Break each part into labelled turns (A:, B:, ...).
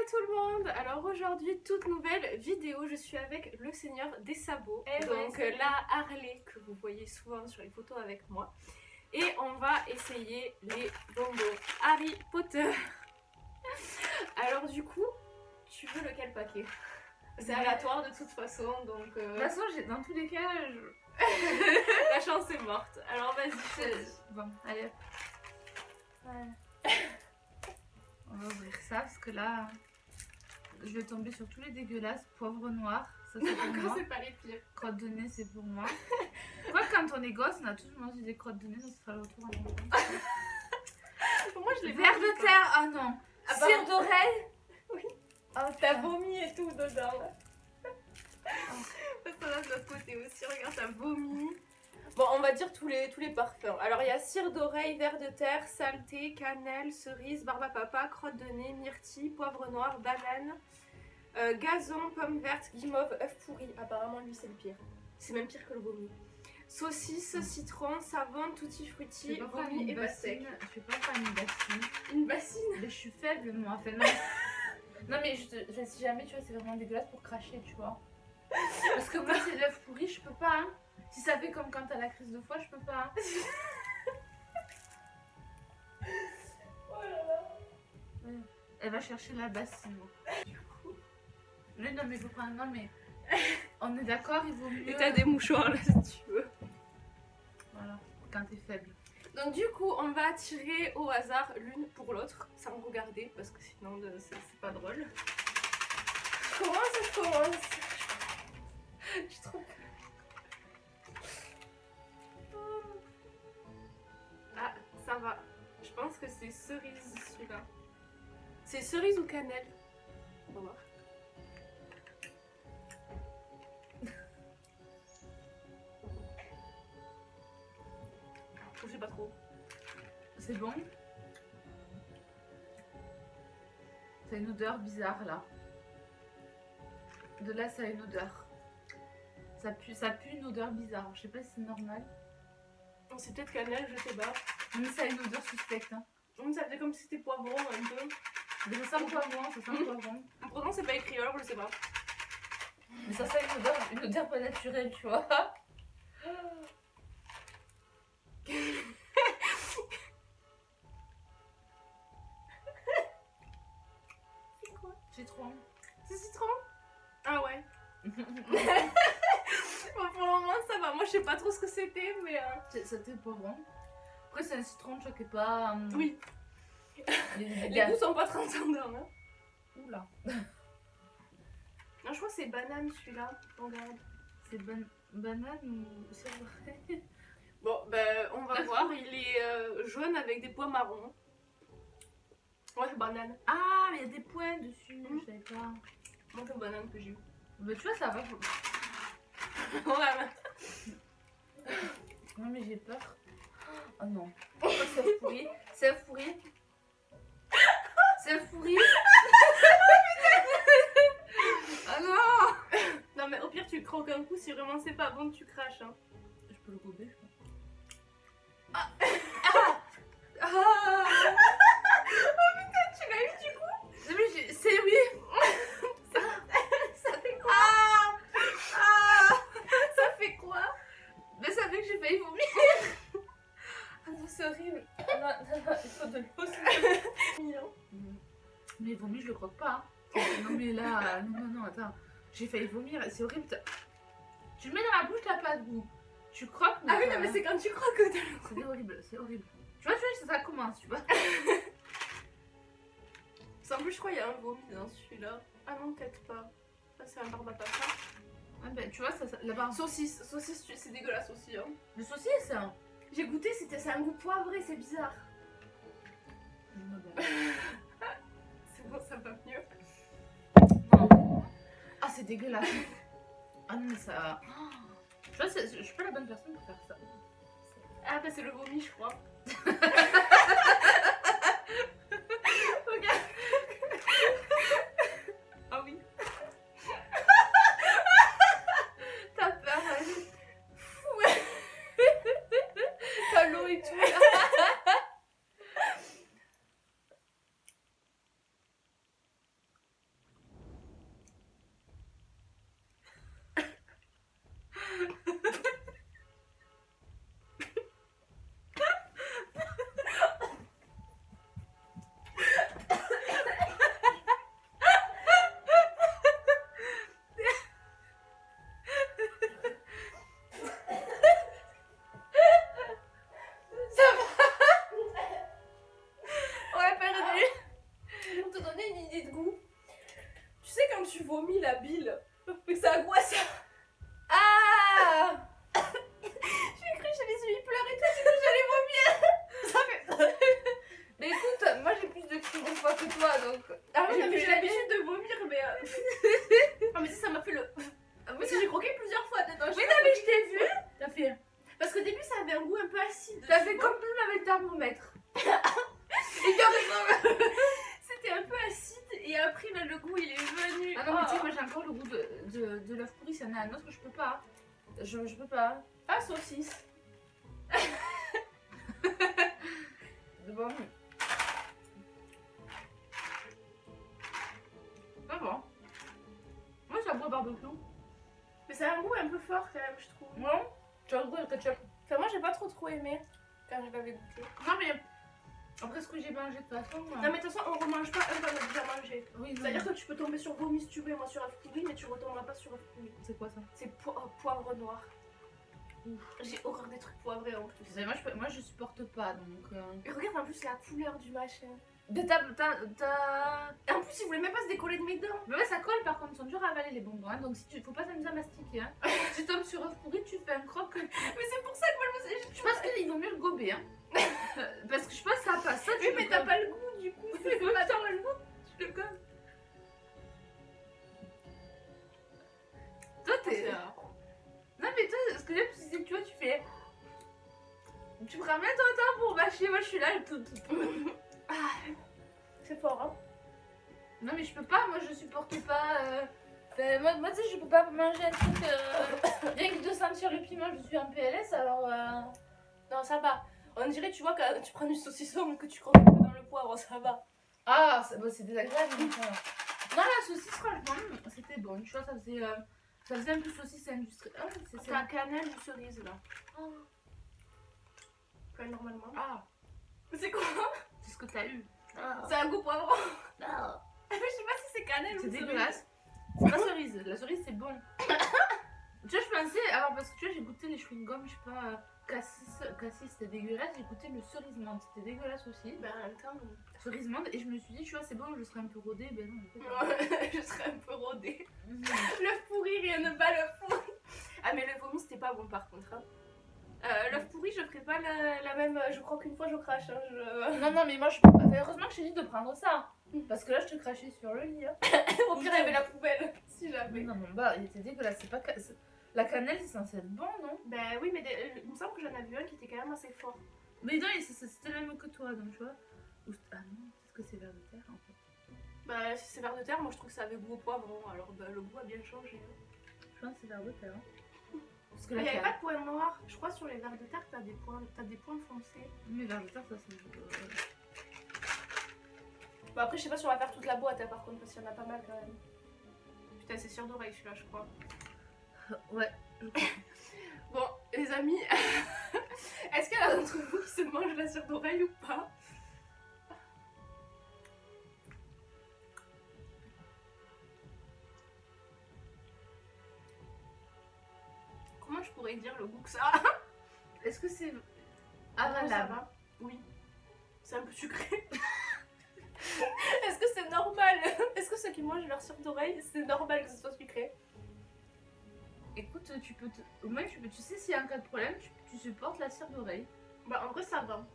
A: tout le monde. Alors aujourd'hui, toute nouvelle vidéo, je suis avec le Seigneur des Sabots, donc la Harley que vous voyez souvent sur les photos avec moi. Et on va essayer les bonbons Harry Potter. Alors du coup, tu veux lequel paquet? C'est aléatoire de toute façon, donc... De
B: toute façon, dans tous les cas,
A: la chance est morte. Alors vas-y.
B: Bon, allez. Ouais. On va ouvrir ça parce que là, je vais tomber sur tous les dégueulasses. Poivre noir, ça c'est pour moi.
A: C'est pas les pires.
B: Crottes de nez, c'est pour moi. Quoi, quand on est gosse, on a tous mangé des crottes de nez, donc ça sera le retour à mon
A: Moi je l'ai
B: verre de terre, ah non. Cire d'oreille.
A: Oui.
B: Oh,
A: t'as vomi et tout dedans là. Ça va de l'autre côté aussi, regarde, t'as vomi. Bon, on va dire tous les parfums. Alors il y a cire d'oreille, verre de terre, saleté, cannelle, cerise, barbe à papa, crotte de nez, myrtille, poivre noir, banane, gazon, pomme verte, guimauve, œuf pourri. Apparemment lui c'est le pire. C'est même pire que le vomi. Saucisse, citron, savon, tutti frutti, vomi et pastèque.
B: Je suis pas fan d'une bassine.
A: Une bassine?
B: Mais je suis faible moi, en fait. Non, non mais si jamais tu vois, c'est vraiment dégueulasse pour cracher, tu vois. Parce que moi c'est de l'œuf pourri, je peux pas. Hein. Si ça fait comme quand t'as la crise de foie, je peux pas.
A: Oh là là.
B: Ouais. Elle va chercher la bassine. Mais non mais faut prendre. Non mais on est d'accord, il vaut mieux.
A: Et t'as des mouchoirs là si tu veux.
B: Voilà, quand t'es faible.
A: Donc du coup on va tirer au hasard l'une pour l'autre sans regarder parce que sinon c'est pas drôle. Je commence. Je suis trop... Ah, ça va. Je pense que c'est cerise celui-là. C'est cerise ou cannelle? On va voir. Je sais pas trop.
B: C'est bon. C'est une odeur bizarre là. De là ça a une odeur. Ça pue une odeur bizarre. Je sais pas si c'est normal.
A: C'est peut-être cannelle, je sais pas.
B: Mais ça a une odeur suspecte. Hein.
A: Ça fait comme si c'était poivron un peu.
B: Mais ça sent poivron, ça sent poivron.
A: Pourtant c'est pas écrit alors je sais pas.
B: Mais ça sent une odeur pas naturelle, tu vois.
A: C'est quoi?
B: Citron.
A: C'est citron? Ah ouais. Bon, pour le moment ça va, moi je sais pas trop ce que c'était mais...
B: C'était poivron. Après c'est un citron, tu vois, qui est pas...
A: Oui.
B: Les
A: goûts sont pas transcendants hein.
B: Oula.
A: Non, je crois que c'est banane celui-là. Regarde.
B: C'est banane ou c'est vrai?
A: Bon, ben on va voir. Il est jaune avec des pois marrons. Ouais, c'est banane.
B: Ah, mais il y a des points dessus. Je savais pas.
A: Moi, c'est banane que j'ai eu.
B: Mais tu vois, ça va.
A: Ouais.
B: Non, mais j'ai peur. Oh non. C'est œuf pourri. C'est œuf pourri. C'est œuf pourri. Ah non.
A: Non, mais au pire, tu croques un coup. Si vraiment c'est pas bon, tu craches. Hein.
B: Je peux le gober, je crois.
A: Ah. Oh putain, tu l'as eu du coup?
B: Non, mais c'est oui.
A: Ça fait quoi? Ça fait quoi?
B: Mais ça fait que j'ai failli vomir. Ah non, c'est horrible. Non, il faut de l'eau.
A: Mignon.
B: Mais vomi, je le croque pas. Hein. Non, mais là, non, attends. J'ai failli vomir, c'est horrible. Tu le mets dans la bouche, t'as pas de goût. Tu croques.
A: Ah oui, non, mais c'est quand tu croques que t'as le goût.
B: C'est horrible, c'est horrible. Tu vois, ça commence, tu vois.
A: En plus, je crois qu'il y a un vomi dans celui-là. Ah non, peut-être pas. Ça, c'est un barbe à papa.
B: Ah ben, tu vois, ça là-bas.
A: Saucisse, c'est dégueulasse aussi. Hein.
B: Le saucisse, hein.
A: J'ai goûté, c'est un goût poivré, c'est bizarre. C'est bon, ça va mieux.
B: Non. Ah, c'est dégueulasse. Ah non, mais ça... Tu vois, je suis pas la bonne personne pour faire ça.
A: Ah bah c'est le vomi, je crois. Regarde. Ah oui.
B: T'as peur, hein.
A: Ouais.
B: T'as l'eau et tout, là.
A: idée de goût. Tu sais quand tu vomis la bile, mais ça a goût à ça.
B: Ah
A: J'ai cru que j'allais lui pleurer, toi j'ai cru que j'allais vomir. Ça fait...
B: Mais écoute, moi j'ai plus de cris une fois que toi donc.
A: Ah oui, non, mais j'ai l'habitude de vomir, mais... Ah mais ça m'a fait le... Parce que j'ai croqué plusieurs fois dedans.
B: Oui, non, mais je t'ai vu. T'as fait.
A: Parce qu'au début ça avait un goût un peu acide.
B: T'as
A: tu
B: fait
A: vois.
B: comme plume avec le thermomètre.
A: C'était un peu acide et après là, le goût il est venu.
B: Ah non, mais tu sais, moi j'ai encore le goût de l'œuf pourri, s'il y en a un autre, je peux pas. Je peux pas.
A: Ah, saucisse.
B: Bon. Ah bon. Moi ça boit barbecue.
A: Mais ça a un goût un peu fort quand même, je trouve.
B: Non. Tu as le goût de ketchup.
A: Enfin, moi j'ai pas trop aimé quand je l'avais goûté.
B: Non mais après ce que j'ai mangé de toute façon.
A: Non, mais de toute façon, on remange pas un qu'on a déjà mangé.
B: Oui, non.
A: C'est-à-dire que tu peux tomber sur vomi si tu veux, moi sur œuf pourri, mais tu retomberas pas sur œuf pourri.
B: C'est quoi ça?
A: C'est poivre noir. J'ai horreur des trucs poivrés en plus.
B: Moi je supporte pas donc.
A: Et regarde en plus la couleur du machin.
B: De
A: Et en plus, il voulait même pas se décoller de mes dents.
B: Mais ouais, ça colle par contre, ils sont durs à avaler les bonbons. Hein, donc si tu faut pas t'amuser à mastiquer. Hein. Si tu tombes sur œuf pourri, tu fais un croque.
A: Mais c'est pour ça que moi je me suis.
B: Je pense qu'il vaut mieux le gober. Hein. Parce que je pense que ça passe. Ça,
A: Oui, mais t'as pas le goût du coup.
B: C'est pas dans le goût. Tu le gobes. Toi t'es. Non mais toi, ce que j'aime c'est que tu vois, tu fais. Tu prends bien ton temps pour mâcher. Moi je suis là, tout.
A: Ah, c'est fort, hein.
B: Non mais je peux pas, moi je supporte pas. Moi tu sais, je peux pas manger un truc. Rien que de sentir le piment, je suis en PLS alors.
A: Non, ça va. On dirait, tu vois, quand tu prends du saucisson et que tu croques un peu dans le poivre, ça va.
B: Ah, c'est désagréable. Donc, non, la saucisse, franchement, c'était bon. Tu vois, ça faisait un peu saucisse industrielle. Ah,
A: C'est un cannelle ou cerise là. Enfin, normalement.
B: Ah,
A: C'est quoi?
B: c'est ce que t'as eu.
A: C'est un goût poivron. Je sais pas si c'est cannelle ou
B: C'est
A: cerise.
B: dégueulasse. C'est pas cerise. La cerise, c'est bon. Tu vois, je pensais. Alors, parce que tu vois, j'ai goûté les chewing-gums, je sais pas. Cassis, c'était dégueulasse. J'ai goûté le cerise menthe, c'était dégueulasse aussi.
A: Ben, en même temps,
B: Cerise menthe, et je me suis dit, tu vois, c'est bon, je serai un peu rodée. Ben non, en fait.
A: je serais un peu rodée.
B: Mhm.
A: L'œuf pourri, rien ne bat l'œuf pourri. Ah, mais le vomi, c'était pas bon par contre. Hein. L'œuf pourri, je ferai pas la même. Je crois qu'une fois je crache. Hein,
B: Non, mais moi, je peux pas. Enfin, heureusement que je t'ai dit de prendre ça. Parce que là, je te crachais sur le lit. Hein.
A: Au pire, il y avait la poubelle. Si jamais.
B: Non, mais bah, il était dégueulasse. C'est pas. La cannelle, c'est censé être bon, non?
A: Ben oui, mais il me semble que j'en ai vu un qui était quand même assez fort.
B: Mais non, c'était le même que toi, donc tu vois. Ah non, peut-être que c'est vers de terre en fait.
A: Bah, si c'est vers de terre, moi je trouve que ça avait goût au poivron. Alors bah, le goût a bien changé. Hein.
B: Je pense que c'est vers de terre. Hein. Parce que
A: Il
B: la
A: n'y avait
B: terre.
A: pas de points noirs. Je crois sur les vers de terre, t'as des points foncés.
B: Mais vers de terre, ça c'est.
A: Bah après, je sais pas si on va faire toute la boîte hein, par contre, parce qu'il y en a pas mal quand même. Putain, c'est cire d'oreille celui-là, je crois.
B: Ouais.
A: Bon, les amis, est-ce qu'il y en a d'entre vous qui se mangent la cire d'oreille ou pas? Comment je pourrais dire le goût que ça a?
B: Est-ce que c'est.
A: Non, ça
B: Avalable?
A: va. Oui. C'est un peu sucré. Est-ce que c'est normal? Est-ce que ceux qui mangent leur cire d'oreille, c'est normal que ce soit sucré?
B: Écoute, tu peux. Au moins, tu sais, s'il y a un cas de problème, tu supportes la cire d'oreille.
A: Bah en vrai ça va.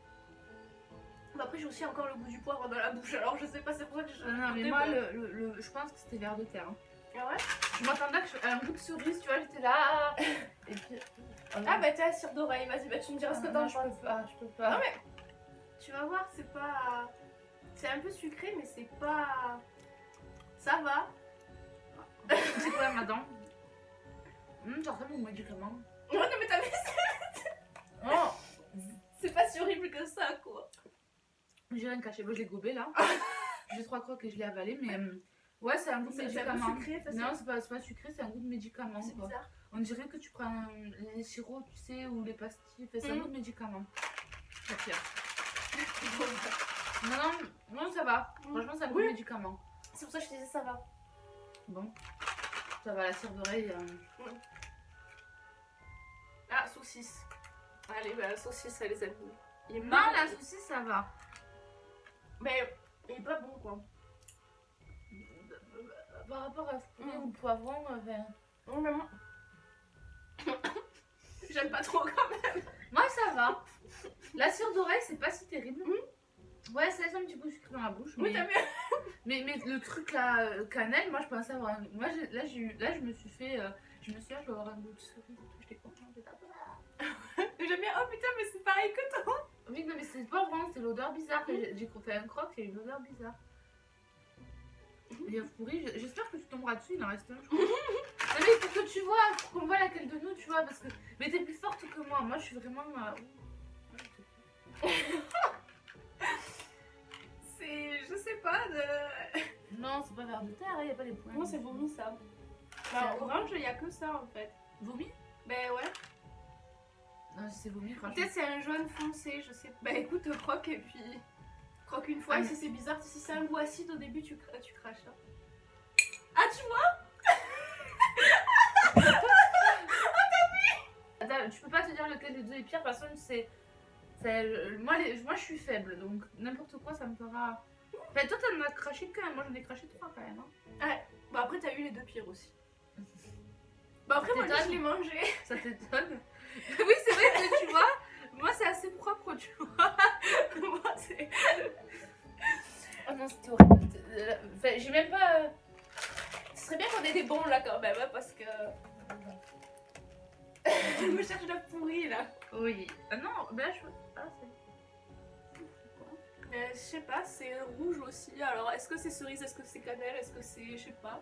A: Bah après j'ai aussi encore le goût du poivre dans la bouche, alors je sais pas, c'est pour ça que je...
B: Non, mais moi, je pense que c'était vers de terre. Hein.
A: Ah ouais?
B: Je m'attendais à un goût de cerise, tu vois, j'étais là. Et puis.
A: Ah bah t'as la cire d'oreille, vas-y, bah tu me diras ce que t'en penses.
B: Je peux pas.
A: Non mais tu vas voir, c'est pas... C'est un peu sucré mais c'est pas... Ça va.
B: C'est quoi, madame? Ça ressemble au médicament.
A: Non mais t'as vu,
B: Oh!
A: c'est pas si horrible que ça quoi.
B: J'ai rien caché, moi je l'ai gobé là. J'ai 3 crocs et je l'ai avalé, mais ouais, c'est un goût de
A: C'est un peu
B: médicament.
A: sucré, ça,
B: Non, c'est pas sucré, c'est un goût de médicament.
A: c'est
B: Quoi.
A: bizarre.
B: On dirait que tu prends les sirops, tu sais, ou les pastilles, c'est un goût de médicament. C'est pire. Non, ça va. Franchement, c'est un goût de médicament.
A: C'est pour ça que je te disais ça va.
B: Bon, ça va, la cire d'oreille.
A: Ah, saucisse. Allez, bah la saucisse, ça les amis. Il est
B: Non,
A: marron.
B: la saucisse, ça va.
A: Mais il est pas bon quoi.
B: par rapport à fruits ou poivron, enfin...
A: Non, mais moi... J'aime pas trop quand même.
B: Moi, ça va. La cire d'oreille, c'est pas si terrible. Ouais, ça laisse un petit peu sucré dans la bouche.
A: Oui,
B: Mais...
A: t'as vu.
B: Mais le truc là, cannelle, moi je pensais avoir un... Moi là, je me suis fait... je me suis dit, je vais avoir un goût de cerise et tout, j'étais contente.
A: J'aime bien, oh putain, mais c'est pareil que toi.
B: Oui, non mais c'est pas vraiment, c'est l'odeur bizarre. J'ai fait un croc, il y a une odeur bizarre. Les œufs pourris, j'espère que tu tomberas dessus, il en reste un, je crois. Non mais pour que tu vois, pour qu'on voit laquelle de nous, tu vois, parce que... Mais t'es plus forte que moi je suis vraiment...
A: C'est, je sais pas, de...
B: Non, c'est pas vers de terre, il y a pas les points.
A: Non, c'est vomi ça. Bah, orange, il y a que ça en fait.
B: Vomi?
A: Ben ouais.
B: Non, c'est vomi, franchement.
A: Peut-être c'est un jaune foncé, je sais pas. Bah écoute, croque et puis... Croque une fois,
B: Ah,
A: et
B: mais...
A: si c'est bizarre, si c'est un goût acide au début, tu craches. Hein. Ah, tu vois.
B: Attends, tu peux pas te dire lequel des deux est pire, parce que c'est... Moi, je suis faible, donc n'importe quoi ça me fera... Enfin, toi t'en as craché qu'un, moi j'en ai craché 3 quand même. Hein.
A: Ouais, bah après t'as eu les deux pires aussi. Bah après moi je l'ai mangé.
B: Ça t'étonne? Oui c'est vrai que tu vois, moi c'est assez propre tu vois.
A: Moi c'est...
B: Oh non c'était horrible. Enfin, j'ai même pas...
A: Ce serait bien qu'on ait des bons là quand même, hein, parce que... Je me cherche la pourrie là.
B: Oui. Ah non, là je... Ah c'est...
A: Je sais pas, c'est rouge aussi. Alors, est-ce que c'est cerise, est-ce que c'est cannelle, est-ce que c'est... Je sais pas.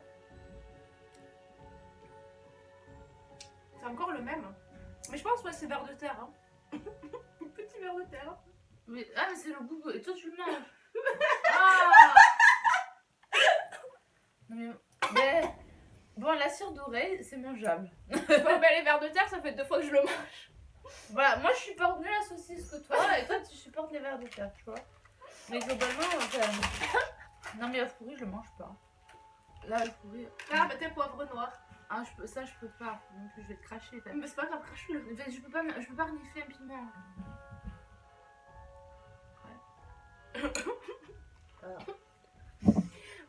A: C'est encore le même. Mais je pense que c'est vers de terre. Hein. Petit vers de terre.
B: Mais... Ah mais c'est le goût... Et toi tu le manges. Ah non mais... Bon, la cire d'oreille, c'est mangeable.
A: Bon, ben les vers de terre, ça fait 2 fois que je le mange.
B: Voilà, moi je supporte mieux la saucisse que toi, et toi tu supportes les vers de terre, tu vois. Mais globalement, non mais œuf pourri, je le mange pas. Là, œuf pourri...
A: Ah, mais t'es poivre noir.
B: Ah, ça je peux pas, non plus je vais te cracher.
A: Mais c'est pas grave, crache-le.
B: Je peux pas renifler un piment. Ouais. Voilà.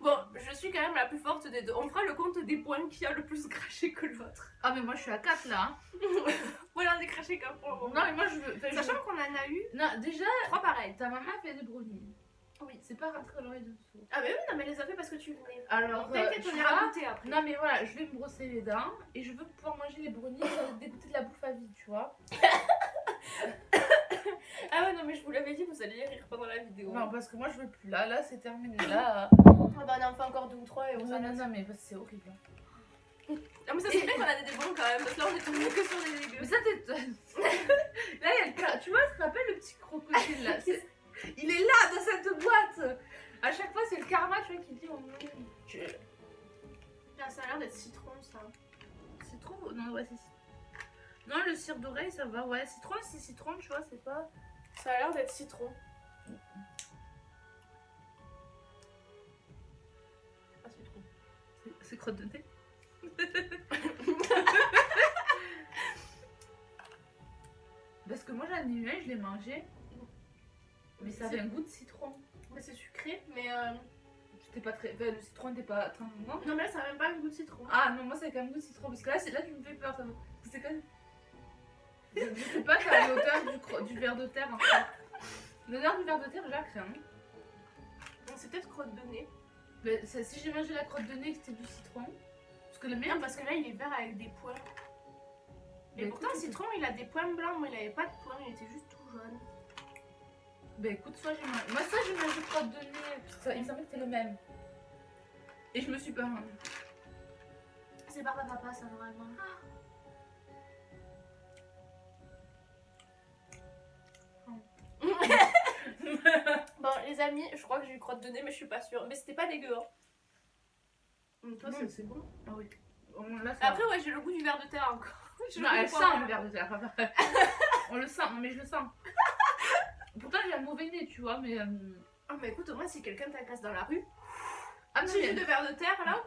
A: Bon, je suis quand même la plus forte des deux. On fera le compte des points qui a le plus craché que l'autre.
B: Ah mais moi je suis à 4 là. Hein.
A: Voilà, on est craché qu'un point.
B: Non mais moi je veux...
A: Sachant qu'on en a eu...
B: Non, déjà...
A: 3 pareils.
B: Ta maman fait des brownies.
A: Oui.
B: C'est pas rentré dans l'oreille dessous.
A: Ah bah oui, non mais elle les a fait parce que tu venais.
B: Alors,
A: t'inquiète, on
B: tu
A: ira
B: vois,
A: goûter après.
B: non mais voilà, je vais me brosser les dents et je veux pouvoir manger les brownies sans dégoûter de la bouffe à vide, tu vois.
A: Ah ouais, non mais je vous l'avais dit, vous alliez rire pendant la vidéo.
B: Non, parce que moi je veux plus. Là c'est terminé. Là.
A: Ah bah on en fait encore 2 ou 3 et on s'en
B: Non, mais c'est horrible.
A: Non mais ça c'est bien qu'on a des bons quand même, parce que là on est tombé que sur des dégueux.
B: Mais ça t'étonne. Là il y a le cas. Tu vois, ça te rappelle le petit crocodile là. Il est là dans cette boîte. À chaque fois c'est le karma, tu vois, qui dit on...
A: Ah, ça a l'air d'être citron ça.
B: Citron? Non, ouais, c'est citron. Non, le cire d'oreille ça va, ouais. Citron, c'est citron, tu vois, c'est pas...
A: Ça a l'air d'être citron. Ah, citron.
B: C'est crotte de nez. Parce que moi j'en ai eu un, je l'ai mangé. Mais ça avait un goût de citron.
A: Mais c'est sucré, mais
B: C'était pas très... Enfin, le citron n'était pas très... Non.
A: non mais là ça a même pas un goût de citron.
B: Ah non, moi ça a quand même goût de citron. Parce que là tu me fais peur. C'est quand même... Je sais pas, t'as l'odeur du ver de terre en fait. L'odeur du ver de terre, je la crains.
A: Donc c'est peut-être crotte de nez.
B: Mais si j'ai mangé la crotte de nez et que c'était du citron... Parce que le mien...
A: Non parce que là il est vert avec des points. Et
B: Mais
A: pourtant
B: écoute,
A: citron il a des points blancs, mais il avait pas de points, il était juste tout jaune.
B: Bah écoute, soit j'ai mangé... Moi ça j'ai mangé crotte de nez, parce que il me semblait que c'était le même. Et je me suis pas rendue.
A: C'est barbe à papa ça normalement. Bon les amis, je crois que j'ai eu crotte de nez mais je suis pas sûre. Mais c'était pas dégueu hein. Toi c'est bon.
B: Ah oui. Là, ça
A: Après ouais j'ai le goût du ver de terre encore.
B: non, elle sent le ver de terre. On le sent, non mais je le sens. Pourtant j'ai un mauvais nez, tu vois, mais...
A: Oh mais écoute, au moins si quelqu'un t'agresse dans la rue,
B: Ah non,
A: petit jus
B: mais...
A: de ver de terre là,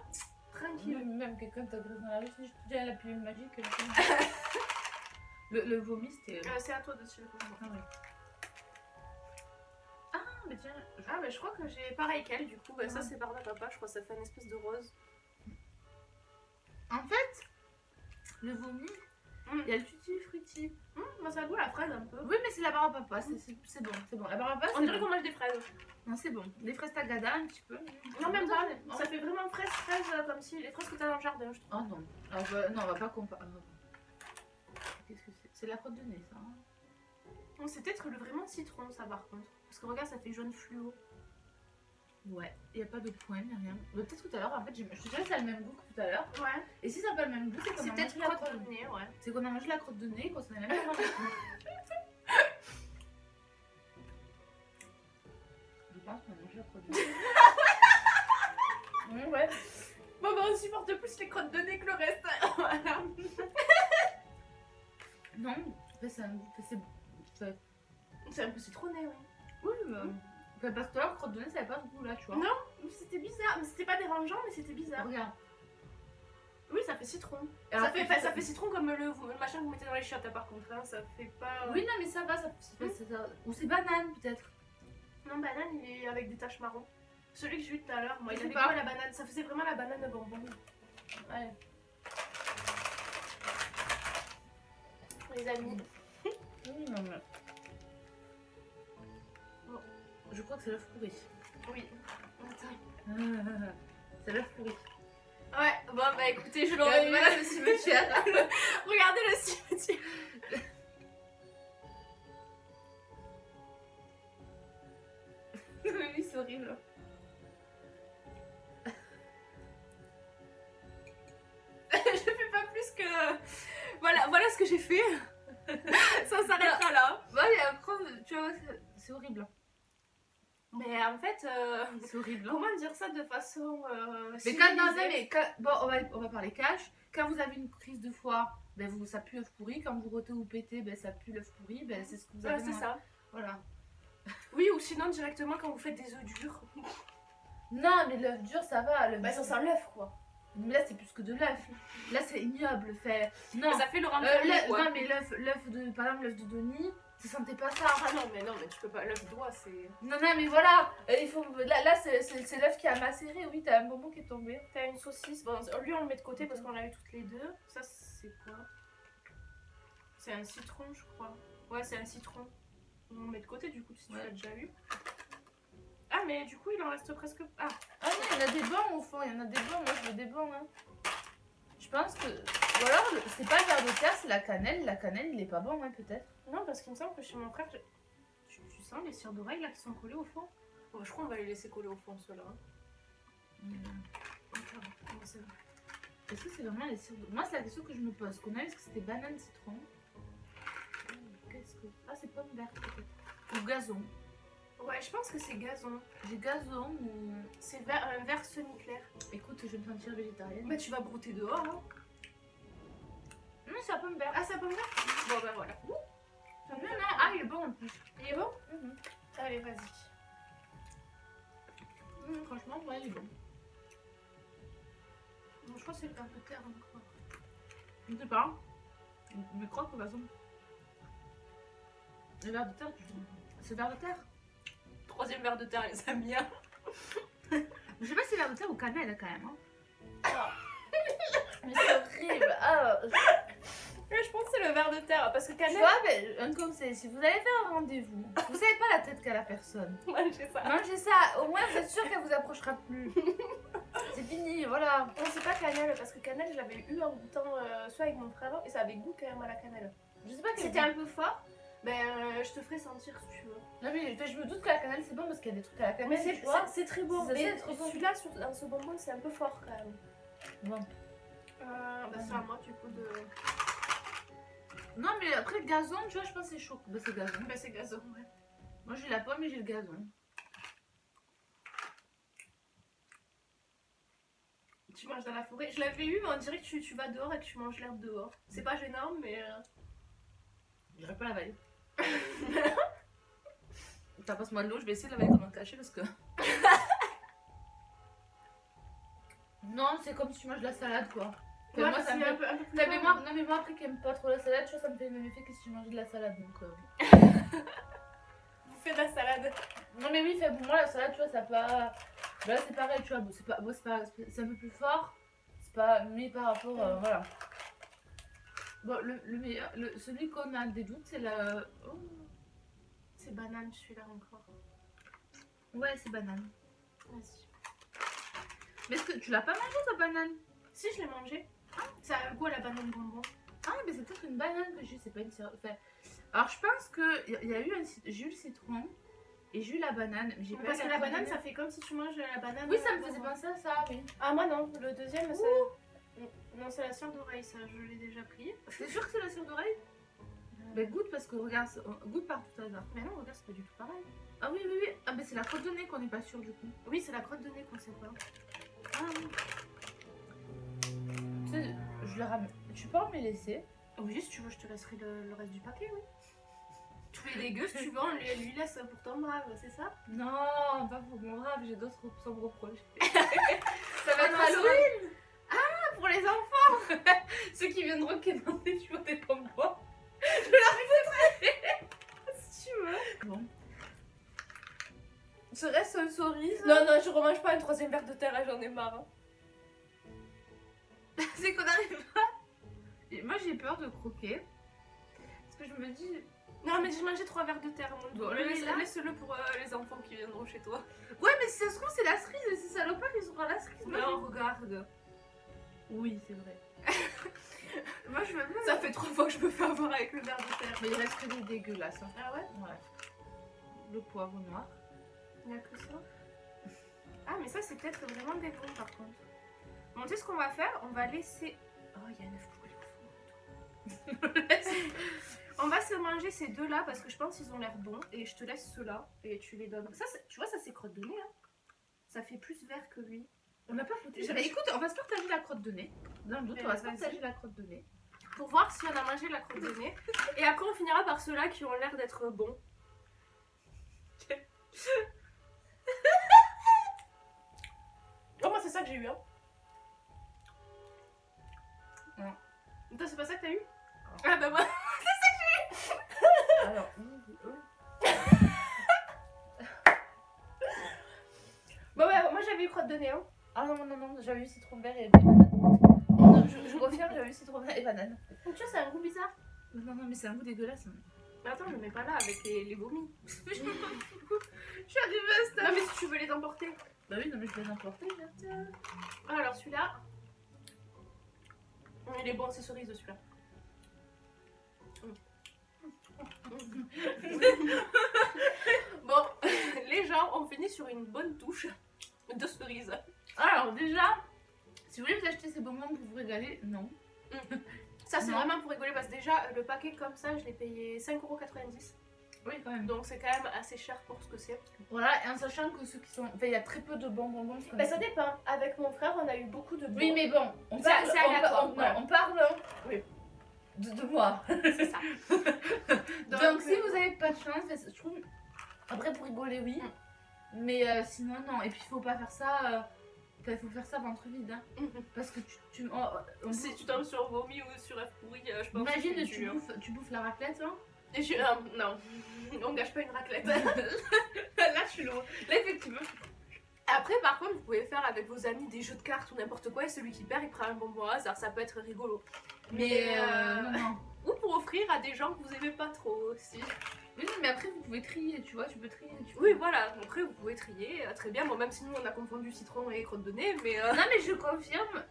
A: tranquille.
B: Même quelqu'un t'agresse dans la rue, si je te dis la pilule magique... le vomi, c'était...
A: C'est à toi de suivre.
B: Ah oui. Ah, mais tiens...
A: Ah mais je crois que j'ai pareil qu'elle du coup, bah, ça c'est barbe à papa, je crois que ça fait une espèce de rose.
B: En fait, le vomi, il y a le tutti frutti.
A: Moi ça goûte la fraise un peu.
B: Oui, mais c'est la barbe à papa, c'est bon, c'est bon. La barbe à papa,
A: On
B: c'est
A: dirait
B: bon.
A: qu'on mange des fraises.
B: Non, c'est bon. Les fraises tagada, un petit peu.
A: Non, même
B: ça,
A: pas.
B: c'est-
A: Ça fait vraiment fraise comme si les fraises que t'as dans le jardin, je trouve.
B: Oh non. Non, on va pas comparer. Qu'est-ce que c'est? C'est la crotte de nez, ça. Hein.
A: Non, c'est peut-être le vraiment citron, ça par contre. Parce que regarde, ça fait jaune fluo.
B: Ouais, il n'y a pas de pointe, rien. Mais peut-être tout à l'heure, en fait, je te dirais que ça a le même goût que tout à l'heure.
A: Ouais.
B: Et si ça n'a pas le même goût, c'est qu'on
A: C'est
B: a
A: peut-être
B: mangé la
A: crotte de nez, ouais.
B: C'est qu'on a mangé la crotte de nez, qu'on s'en est même pas rendu compte. Je pense qu'on a mangé la crotte de nez. Ouais.
A: Bon, bah on supporte plus les crottes de nez que le reste. Voilà.
B: Non, en fait, c'est un goût.
A: C'est un peu citronné, oui.
B: Oui, mais. Parce que tout à l'heure, crotte de nez, ça n'avait pas ce goût-là, tu vois.
A: Non, mais c'était bizarre. Mais c'était pas dérangeant, mais c'était bizarre.
B: Regarde.
A: Oui, ça fait citron.
B: Alors,
A: Ça fait citron comme le machin que vous mettez dans les chiottes, par contre. Hein. Ça fait pas.
B: Oui, non, mais ça va, ça. Ou c'est banane, peut-être.
A: Non, banane, il est avec des taches marron. Celui que j'ai eu tout à l'heure, moi,
B: Je
A: il
B: sais
A: avait
B: pas.
A: quoi la banane? Ça faisait vraiment la banane bonbon.
B: Ouais.
A: Les amis.
B: Oui, non, mais. Bon, je crois que c'est l'œuf pourri.
A: Oui. Attends.
B: C'est l'œuf pourri.
A: Ouais, bon, bah écoutez, je l'aurais eu.
B: Voilà le cimetière.
A: Regardez le cimetière.
B: Oui, c'est horrible.
A: Je fais pas plus que. Voilà ce que j'ai fait. Ça s'arrêtera là.
B: Bah, il y a un creux, tu vois, c'est horrible.
A: Mais en fait,
B: C'est horrible.
A: comment dire ça de façon.
B: Mais quand, non,
A: civilisée.
B: mais bon, on va parler cash. Quand vous avez une crise de foie, ben ça pue l'œuf pourri. Quand vous rotez ou pétez, ben ça pue l'œuf pourri. Ben c'est ce que vous
A: Ouais,
B: avez.
A: c'est
B: dans-
A: ça.
B: Voilà.
A: Oui, ou sinon directement quand vous faites des œufs durs.
B: Non, mais l'œuf dur, ça va.
A: Bah, ça sent l'œuf quoi.
B: Mais là, c'est plus que de l'œuf. Là, c'est ignoble. Fait... Non.
A: Mais ça fait le renfermer quoi.
B: Non, mais l'œuf de, par exemple, l'œuf de Denis, ça sentait pas ça.
A: Ah non, mais tu peux pas. L'œuf d'oie, c'est.
B: Non, mais voilà. Il faut... Là c'est l'œuf qui a macéré. Oui, t'as un bonbon qui est tombé.
A: T'as une saucisse. Bon, lui, on le met de côté parce qu'on l'a eu toutes les deux. Ça, c'est quoi? C'est un citron, je crois. Ouais, c'est un citron. On le met de côté du coup, si tu
B: Ouais.
A: l'as déjà eu. Ah, mais du coup, il en reste presque. Ah,
B: Ah non, il y en a des bons au fond, il y en a des bons, moi je veux des bons. Hein. Je pense que. Ou alors, c'est pas le verre de terre, c'est la cannelle, il est pas bon, hein, peut-être.
A: non, parce qu'il me semble que chez mon frère, tu sens les cires d'oreille là qui sont collées au fond? Bon, je crois qu'on va les laisser coller au fond, ceux-là. Hein. Attends, comment ça va?
B: Est-ce que c'est vraiment les cires de... Moi, c'est la question que je me pose. Qu'on a vu, est-ce que c'était banane citron? Qu'est-ce que. Ah, c'est pomme verte, peut-être. Ou gazon.
A: Ouais, je pense que c'est gazon.
B: J'ai gazon ou.
A: C'est un vert semi-clair.
B: Écoute, je vais me sentir végétarienne.
A: Bah, tu vas brouter dehors, hein.
B: Non, c'est la pomme verte.
A: Ah, ça peut me faire? Bon, bah voilà.
B: Non, ah, il est bon en plus.
A: Il est bon?
B: Mhm.
A: Allez, vas-y.
B: Franchement, ouais, il est bon.
A: Bon, je crois que c'est le vert de terre encore.
B: Je sais pas. Mais crois que gazon. Le verre de terre, c'est verre de terre.
A: Troisième verre de terre, les amis. Hein.
B: Je sais pas si c'est verre de terre ou cannelle quand même. Hein.
A: Mais c'est horrible.
B: Ah,
A: Je pense que c'est le verre de terre parce que
B: tu
A: cannelle.
B: vois, mais un conseil, si vous allez faire un rendez-vous, vous savez pas la tête qu'a la personne.
A: Mangez ça.
B: Mangez ça, au moins vous êtes sûr qu'elle vous approchera plus. C'est fini, voilà.
A: Non, c'est pas cannelle parce que cannelle, je l'avais eu en goûtant soit avec mon frère et ça avait goût quand même à la cannelle.
B: Je sais pas quel
A: C'était un peu fort. Ben, je te ferai sentir si tu veux.
B: Non mais je me doute que la cannelle c'est bon parce qu'il y a des trucs à la
A: Mais
B: cannelle, tu vois.
A: c'est très bon.
B: C'est
A: Mais
B: trop bon.
A: celui-là, dans ce bonbon, c'est un peu fort quand même.
B: Bon.
A: Bah, c'est à moi du coup de.
B: Non mais après le gazon, tu vois, je pense que c'est chaud. Bah c'est gazon.
A: Bah, c'est gazon, ouais.
B: Moi j'ai la pomme et j'ai le gazon.
A: Tu manges dans la forêt. Je l'avais eu, mais on dirait que tu vas dehors et que tu manges l'herbe dehors. C'est pas gênant, mais.
B: J'irai pas la valer. T'as passe-moi de l'eau, je vais essayer de la valer comme un cachet parce que. Non, c'est comme si tu manges de la salade quoi.
A: Ouais,
B: moi ça me
A: c'est
B: fait.
A: un peu plus
B: Non mais,
A: fort.
B: moi après qui aime pas trop la salade, tu vois, ça me fait le même effet que si tu mangeais de la salade donc.
A: Vous faites de la salade.
B: Non mais oui, pour moi la salade, tu vois, ça pas. Là c'est pareil, tu vois, bon, c'est un peu plus fort. c'est pas. Mais par rapport. Voilà. Bon, le meilleur. Celui qu'on a des doutes, c'est la. Oh.
A: C'est banane celui-là encore.
B: Ouais, c'est banane.
A: Vas-y.
B: Mais est-ce que tu l'as pas mangé ta banane?
A: Si, je l'ai mangé. Ça a le goût à la banane bonbon.
B: Ah, mais c'est peut-être une banane que j'ai, c'est pas une sirop. Enfin, alors je pense que y a eu j'ai eu le citron et j'ai eu la banane. Mais j'ai pas
A: Parce
B: eu
A: que la banane, ça fait comme si tu manges la banane.
B: Oui, ça me faisait penser à ça, oui.
A: Ah, moi non, le deuxième, c'est. Non, c'est la cire d'oreille, ça, je l'ai déjà pris.
B: T'es sûr que c'est la cire d'oreille? Bah goûte parce que regarde, goûte par tout hasard.
A: Mais non, regarde, c'est pas du tout pareil.
B: Ah oui, oui, oui. Ah, mais c'est la crotte de nez qu'on n'est pas sûr du coup.
A: Oui, c'est la crotte de nez qu'on sait pas.
B: Ah oui. Tu sais, je le ramène. Tu peux en me laisser?
A: Oui, si tu veux, je te laisserai le reste du paquet, oui. Tous les dégueux, si tu veux, on lui laisse pour ton brave, c'est ça?
B: Non, pas pour mon rap, j'ai d'autres sombres projets. Ça va être Halloween!
A: Ah, pour les enfants!
B: Ceux qui viendront quémander, tu vois, des pommes bois.
A: Je leur fais si tu veux.
B: Bon. Ce reste une cerise.
A: Non, non, je remange pas un troisième verre de terre, j'en ai marre. Hein.
B: C'est qu'on arrive pas. Et moi j'ai peur de croquer. Parce que je me dis.
A: Non, mais j'ai mangé 3 verres de terre.
B: Bon,
A: laisse-le pour les enfants qui viendront chez toi.
B: Ouais, mais si ça se trouve, c'est la cerise. Et ces salopards, ils auront la cerise.
A: Non, regarde.
B: Oui, c'est vrai. Moi je veux pas.
A: Ça fait 3 fois que je me fais avoir avec le verre de terre.
B: Mais il reste que des dégueulasses. Hein.
A: Ah ouais?
B: Ouais. Le poivre noir.
A: Il y a que ça. Ah, mais ça, c'est peut-être vraiment des bons par contre. Bon, tu sais ce qu'on va faire? On va laisser. Oh, il y a un œuf pourri. On va se manger ces deux-là parce que je pense qu'ils ont l'air bons. Et je te laisse ceux-là et tu les donnes. Ça, tu vois, ça c'est crotte de nez. Hein. Ça fait plus vert que lui.
B: On n'a pas goûté. Écoute, on va se partager la crotte de nez. Dans le doute, on va se partager la crotte de nez.
A: Pour voir si on a mangé la crotte de nez. Et après, on finira par ceux-là qui ont l'air d'être bons. Oh, moi, c'est ça que j'ai eu. Hein.
B: Non.
A: Toi, c'est pas ça que t'as eu? Ah, bah, moi, c'est ça que j'ai eu.
B: Alors,
A: Bon, ouais, moi, j'avais eu crotte de nez. Hein.
B: ah non, non, non, j'avais eu citron vert et banane. Non, je confirme, j'avais eu citron vert et banane.
A: Donc, tu vois, c'est un goût bizarre.
B: Non, non, mais c'est un goût dégueulasse. Hein.
A: Mais attends, je le mets pas là avec les vomis.
B: Je suis arrivée à ce stade.
A: Non, mais si tu veux les emporter.
B: Bah oui, non, mais je vais les emporter. Tiens.
A: Ah, alors celui-là. Il est bon, c'est cerise celui-là. Bon, les gens ont fini sur une bonne touche de cerise.
B: Alors, déjà, si vous voulez vous acheter ces bonbons pour vous régaler, non.
A: Ça, c'est
B: Non.
A: vraiment pour rigoler parce que déjà, le paquet comme ça, je l'ai payé 5,90 €.
B: Oui, quand même.
A: Donc, c'est quand même assez cher pour ce que c'est.
B: Voilà, et en sachant que ceux qui sont. Enfin, il y a très peu de bons bonbons.
A: Ben, ça dépend. Avec mon frère, on a eu beaucoup de bons.
B: Oui, mais bon, on
A: Ça,
B: parle,
A: c'est aléatoire,
B: on
A: voilà.
B: parle
A: Oui.
B: de moi.
A: C'est ça.
B: Donc, si vous avez pas de chance, je trouve. Après, pour rigoler, oui. Mais sinon, non. Et puis, il faut pas faire ça. Il faut faire ça ventre vide. Hein. Parce que
A: Si tu tombes sur vomi ou sur œuf pourri, je pense
B: imagine,
A: que
B: tu bouffes la raclette, hein.
A: Et non, on gâche pas une raclette.
B: Là, je suis loin. Là, effectivement.
A: Après, par contre, vous pouvez faire avec vos amis des jeux de cartes ou n'importe quoi et celui qui perd, il prend un bonbon au hasard, ça peut être rigolo.
B: Mais non, non.
A: Ou pour offrir à des gens que vous aimez pas trop aussi.
B: Oui, mais après, vous pouvez trier, tu vois, tu peux trier.
A: Oui, voilà, après vous pouvez trier, très bien. Bon, même si nous on a confondu citron et crotte de nez, mais.
B: Non, mais je confirme,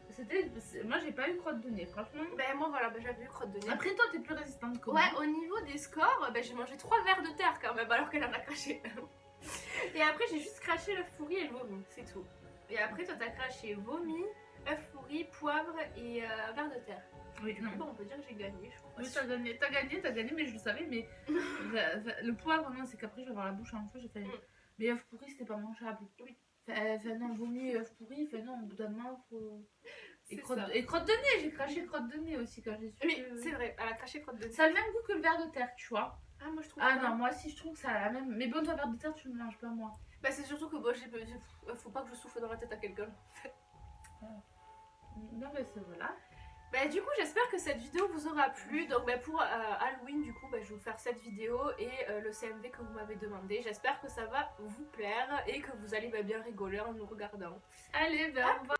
B: moi j'ai pas eu crotte de nez, franchement.
A: Ben, moi voilà, j'avais eu crotte de nez.
B: Après, toi, t'es plus résistante que moi.
A: Ouais, au niveau des scores, j'ai mangé 3 verres de terre quand même, alors qu'elle en a craché. Et après, j'ai juste craché l'œuf pourri et le vomi, c'est tout. Et après, toi, t'as craché vomi, œuf pourri, poivre et verre de terre.
B: Oui, non.
A: Bon, on peut dire que j'ai gagné, je crois.
B: Oui, t'as gagné, mais je le savais, mais le poivre, non, c'est qu'après je vais avoir la bouche en feu, j'ai fait. Mais œuf pourri, c'était pas mangeable.
A: Oui.
B: Enfin, non, vomi et œuf pourri, enfin, non, au bout d'un moment, faut. Et
A: C'est
B: crotte,
A: ça.
B: et crotte de nez, j'ai craché crotte de nez aussi quand j'ai su.
A: Oui,
B: que-
A: c'est vrai, elle a craché crotte de nez.
B: Ça a le même goût que le verre de terre, tu vois.
A: Ah, moi je trouve
B: Ah
A: pas.
B: non, moi aussi je trouve que ça a la même. Mais bon, toi, verre de terre, tu ne manges pas, moi.
A: Bah, c'est surtout que faut pas que je souffle dans la tête à quelqu'un.
B: Non, mais c'est voilà.
A: Bah, du coup, j'espère que cette vidéo vous aura plu. Donc, pour Halloween, du coup, je vais vous faire cette vidéo et le CMV que vous m'avez demandé. J'espère que ça va vous plaire et que vous allez bien rigoler en nous regardant.
B: Allez, ben, au revoir.